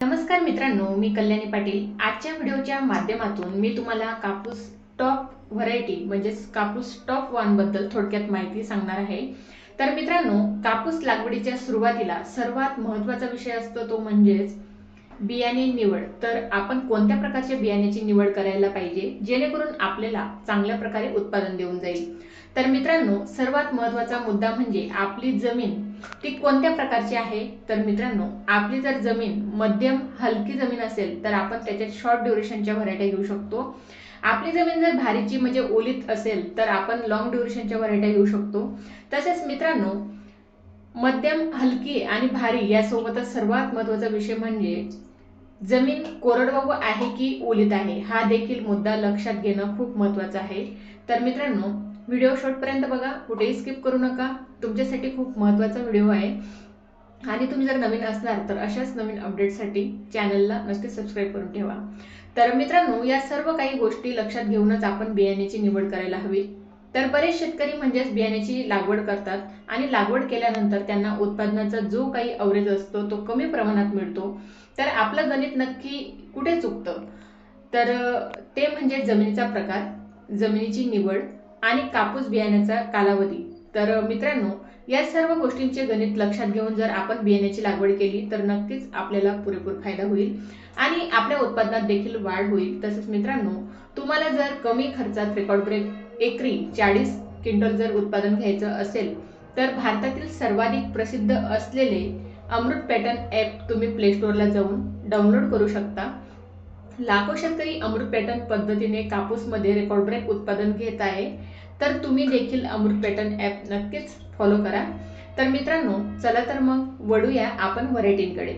नमस्कार मित्रांनो, मी कल्याणी पाटील। आजच्या व्हिडिओच्या माध्यमातून मी तुम्हाला कापूस टॉप व्हरायटी म्हणजेच कापूस टॉप 1 बद्दल थोडक्यात माहिती सांगणार आहे। तर मित्रांनो, कापूस लागवडीच्या सुरुवातीला सर्वात महत्त्वाचा विषय असतो तो म्हणजेच बियाणे निवड। तर आपण कोणत्या प्रकारच्या बियाण्याची निवड करायला पाहिजे जेणेकरून आपल्याला चांगल्या प्रकारे उत्पादन देऊन जाईल। तर मित्रांनो, सर्वात महत्त्वाचा मुद्दा म्हणजे आपली जमीन ती कोणत्या प्रकारची आहे। तर मित्रांनो, आपली जर जमीन मध्यम हलकी जमीन असेल तर आपण त्याच्यात शॉर्ट ड्युरेशनच्या व्हरायटी घेऊ शकतो। आपली जमीन जर भारीची म्हणजे ओलीत असेल तर आपण लॉंग ड्युरेशनच्या व्हरायटी घेऊ शकतो। तसेच मित्रांनो, मध्यम हलकी आणि भारी यासोबतच सर्वात महत्त्वाचा विषय म्हणजे जमीन कोरडवाहू आहे की ओलीत आहे हा देखील मुद्दा लक्षात घेणं खूप महत्त्वाचं आहे। तर मित्रांनो, व्हिडिओ शेवटपर्यंत बघा, कुठेही स्किप करू नका। तुमच्यासाठी खूप महत्त्वाचा व्हिडिओ आहे आणि तुम्ही जर नवीन असणार तर अशाच नवीन अपडेटसाठी चॅनलला नक्की सबस्क्राइब करून ठेवा। तर मित्रांनो, या सर्व काही गोष्टी लक्षात घेऊनच आपण बियाण्याची निवड करायला हवी। तर बरेच शेतकरी म्हणजेच बियाण्याची लागवड करतात आणि लागवड केल्यानंतर त्यांना उत्पादनाचा जो काही अवरेज असतो तो कमी प्रमाणात मिळतो। तर आपलं गणित नक्की कुठे चुकतं? तर ते म्हणजे जमिनीचा प्रकार, जमिनीची निवड आणि कापूस बियाण्याचा कालावधी। तर मित्रांनो, या सर्व गोष्टींचे गणित लक्षात घेऊन जर आपण बियाण्याची लागवड केली तर नक्कीच आपल्याला पुरेपूर फायदा होईल आणि आपल्या उत्पादनात देखील वाढ होईल। तसेच मित्रांनो, तुम्हाला जर कमी खर्चात रेकॉर्ड ब्रेक एकरी 40 क्विंटल जर उत्पादन घ्यायचं असेल तर भारतातील सर्वाधिक प्रसिद्ध असलेले अमृत पॅटर्न ॲप तुम्ही प्ले स्टोअरला जाऊन डाउनलोड करू शकता। लाखो शेतकरी अमृत पॅटर्न पद्धतीने कापूसमध्ये रेकॉर्ड ब्रेक उत्पादन घेत आहे। तर तुम्ही देखील अमृत पॅटर्न ॲप नक्कीच फॉलो करा। तर मित्रांनो, चला तर मग वळूया आपण व्हरायटींकडे।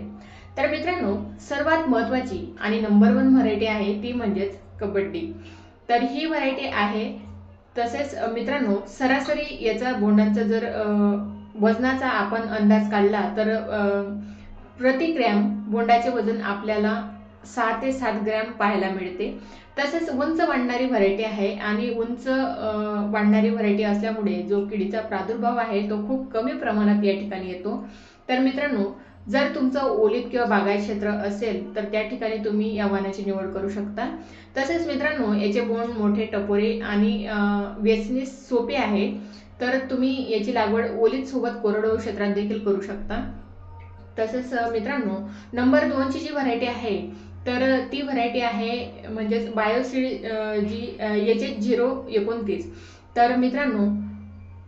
तर मित्रांनो, सर्वात महत्त्वाची आणि नंबर 1 व्हरायटी आहे ती म्हणजेच कबड्डी। तर ही व्हरायटी आहे। तसेच मित्रांनो, सरासरी याचा बोंडांचा जर वजनाचा आपण अंदाज काढला तर प्रति ग्रॅम बोंडाचे वजन आपल्याला 6 ते 7 ग्रॅम पाहायला मिळते। तसेच उंच वाढणारी व्हरायटी आहे आणि उंच वाढणारी व्हरायटी असल्यामुळे जो किडीचा प्रादुर्भाव आहे तो खूप कमी प्रमाणात या ठिकाणी येतो। तर मित्रांनो, जर तुमचं ओलीत किंवा बागायत क्षेत्र असेल तर त्या ठिकाणी तुम्ही या वाणाची निवड करू शकता। तसेच मित्रांनो, याचे बोंड मोठे, टपोरे आणि वेचणीस सोपे आहे। तर तुम्ही याची लागवड ओलीत सोबत कोरडवाहू क्षेत्रात देखील करू शकता। तसेच मित्रांनो, नंबर 2 ची जी व्हरायटी आहे तर ती व्हरायटी आहे म्हणजेच बायोसीड जी HH029। तर मित्रांनो,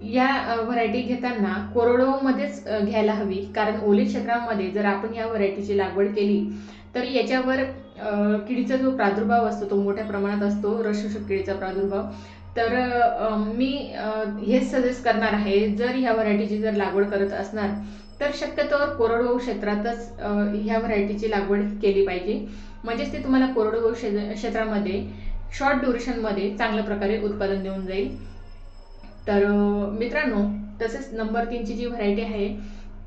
या व्हरायटी घेताना कोरडवाहूमध्येच घ्यायला हवी, कारण ओलीत क्षेत्रामध्ये जर आपण या व्हरायटीची लागवड केली तर याच्यावर किडीचा जो प्रादुर्भाव असतो तो मोठ्या प्रमाणात असतो, रसशोषक किडीचा प्रादुर्भाव। तर मी हेच सजेस्ट करणार आहे, जर ह्या व्हरायटीची जर लागवड करत असणार तर शक्यतोवर कोरडवाहू क्षेत्रातच ह्या व्हरायटीची लागवड केली पाहिजे, म्हणजेच ती तुम्हाला कोरडवाहू क्षेत्रामध्ये शॉर्ट ड्युरेशनमध्ये चांगल्या प्रकारे उत्पादन देऊन जाईल। तर मित्रांनो, तसेच नंबर 3 ची जी व्हरायटी आहे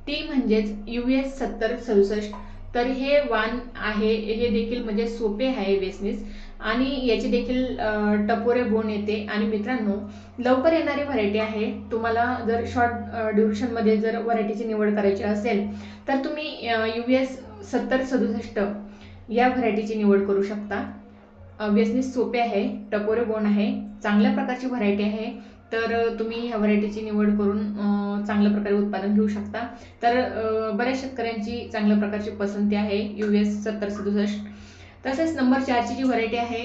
ती म्हणजेच US 7067। तर हे वाण आहे, हे देखील म्हणजे सोपे आहे वेचणीस आणि याची देखील टपोरे बोंड येते। आणि मित्रांनो, लवकर येणारी व्हरायटी आहे। तुम्हाला जर शॉर्ट ड्युरेशनमध्ये जर व्हरायटीची निवड करायची असेल तर तुम्ही US 7067 या व्हरायटीची निवड करू शकता। वेचणीस सोपे आहे, टपोरे बोंड आहे, चांगल्या प्रकारची व्हरायटी आहे। तर तुम्ही ह्या व्हरायटीची निवड करून चांगल्या प्रकारे उत्पादन घेऊ शकता। तर बऱ्याच शेतकऱ्यांची चांगल्या प्रकारची पसंती आहे US 7067। तसेच नंबर 4 ची जी व्हरायटी आहे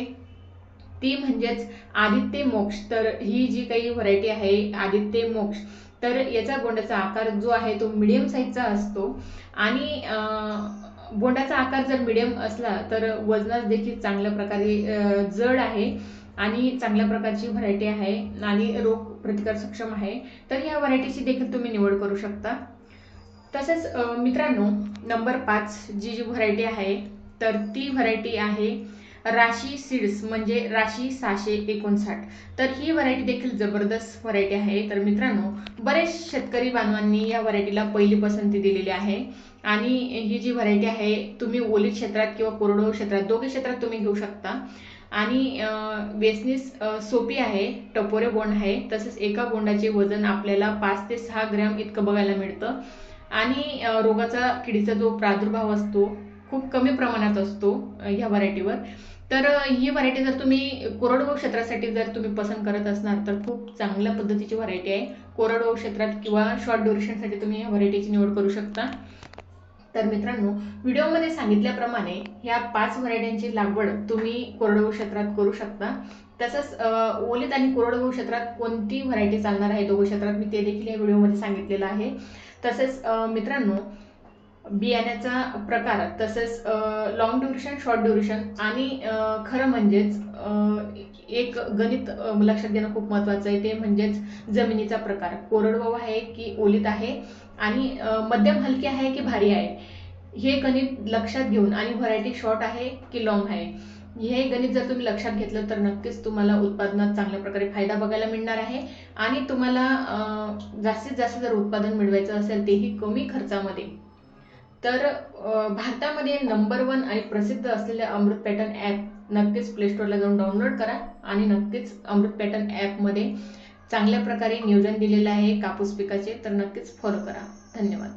ती म्हणजेच आदित्य मोक्ष। तर ही जी काही व्हरायटी आहे आदित्य मोक्ष, तर याचा बोंडाचा आकार जो आहे तो मिडियम साईजचा असतो आणि बोंडाचा आकार जर मिडियम असला तर वजनात देखील चांगल्या प्रकारे जड आहे आणि चांगल्या प्रकारची व्हरायटी आहे आणि रोग प्रतिकार सक्षम आहे। तर ह्या व्हरायटीची देखील तुम्ही निवड करू शकता। तसेच मित्रांनो, नंबर 5 जी व्हरायटी आहे तर ती व्हरायटी आहे राशी सीड्स म्हणजे राशी 659। तर ही व्हरायटी देखील जबरदस्त व्हरायटी आहे। तर मित्रांनो, बरेच शेतकरी बांधवांनी या व्हरायटीला पहिली पसंती दिलेली आहे आणि ही जी व्हरायटी आहे तुम्ही ओलीत क्षेत्रात किंवा कोरडवाहू क्षेत्रात दोघी क्षेत्रात तुम्ही घेऊ शकता आणि वेचणीस सोपी आहे, टपोरे बोंड आहे। तसेच एका बोंडाचे वजन आपल्याला 5 ते 6 ग्रॅम इतकं बघायला मिळतं आणि रोगाचा किडीचा जो प्रादुर्भाव असतो खूप कमी प्रमाणात असतो ह्या व्हरायटीवर. तर ही व्हरायटी जर तुम्ही कोरडवाहू क्षेत्रासाठी जर तुम्ही पसंत करत असणार तर खूप चांगल्या पद्धतीची व्हरायटी आहे. कोरडवाहू क्षेत्रात किंवा शॉर्ट ड्युरेशनसाठी तुम्ही या व्हरायटीची निवड करू शकता. तर मित्रांनो, व्हिडिओमध्ये सांगितल्याप्रमाणे ह्या 5 व्हरायटींची लागवड तुम्ही कोरडवाहू क्षेत्रात करू शकता. तसंच ओलीत आणि कोरडवाहू क्षेत्रात कोणती व्हरायटी चालणार आहे दोघं क्षेत्रात मी ते देखील या व्हिडिओमध्ये सांगितलेलं आहे. तसेच मित्रांनो, बियाण्याचा प्रकार, तसेच लॉंग ड्युरेशन, शॉर्ट ड्युरेशन आणि खरं म्हणजेच एक गणित लक्षात घेणं खूप महत्त्वाचं आहे, ते म्हणजेच जमिनीचा प्रकार, कोरडवाहू आहे की ओलीत आहे आणि मध्यम हलकी आहे की भारी आहे, हे गणित लक्षात घेऊन, आणि व्हरायटी शॉर्ट आहे की लॉंग आहे, हे गणित जर तुम्ही लक्षात घेतलं तर नक्कीच तुम्हाला उत्पादनात चांगल्या प्रकारे फायदा बघायला मिळणार आहे. आणि तुम्हाला जास्तीत जास्त जर उत्पादन मिळवायचं असेल तेही कमी खर्चामध्ये, तर भारतामध्ये नंबर 1 आणि प्रसिद्ध असलेले अमृत पॅटर्न ॲप नक्कीच प्ले स्टोअरला जाऊन डाउनलोड करा आणि नक्कीच अमृत पॅटर्न ॲपमध्ये चांगल्या प्रकारे नियोजन दिलेलं आहे कापूस पिकाचे, तर नक्कीच फॉलो करा. धन्यवाद.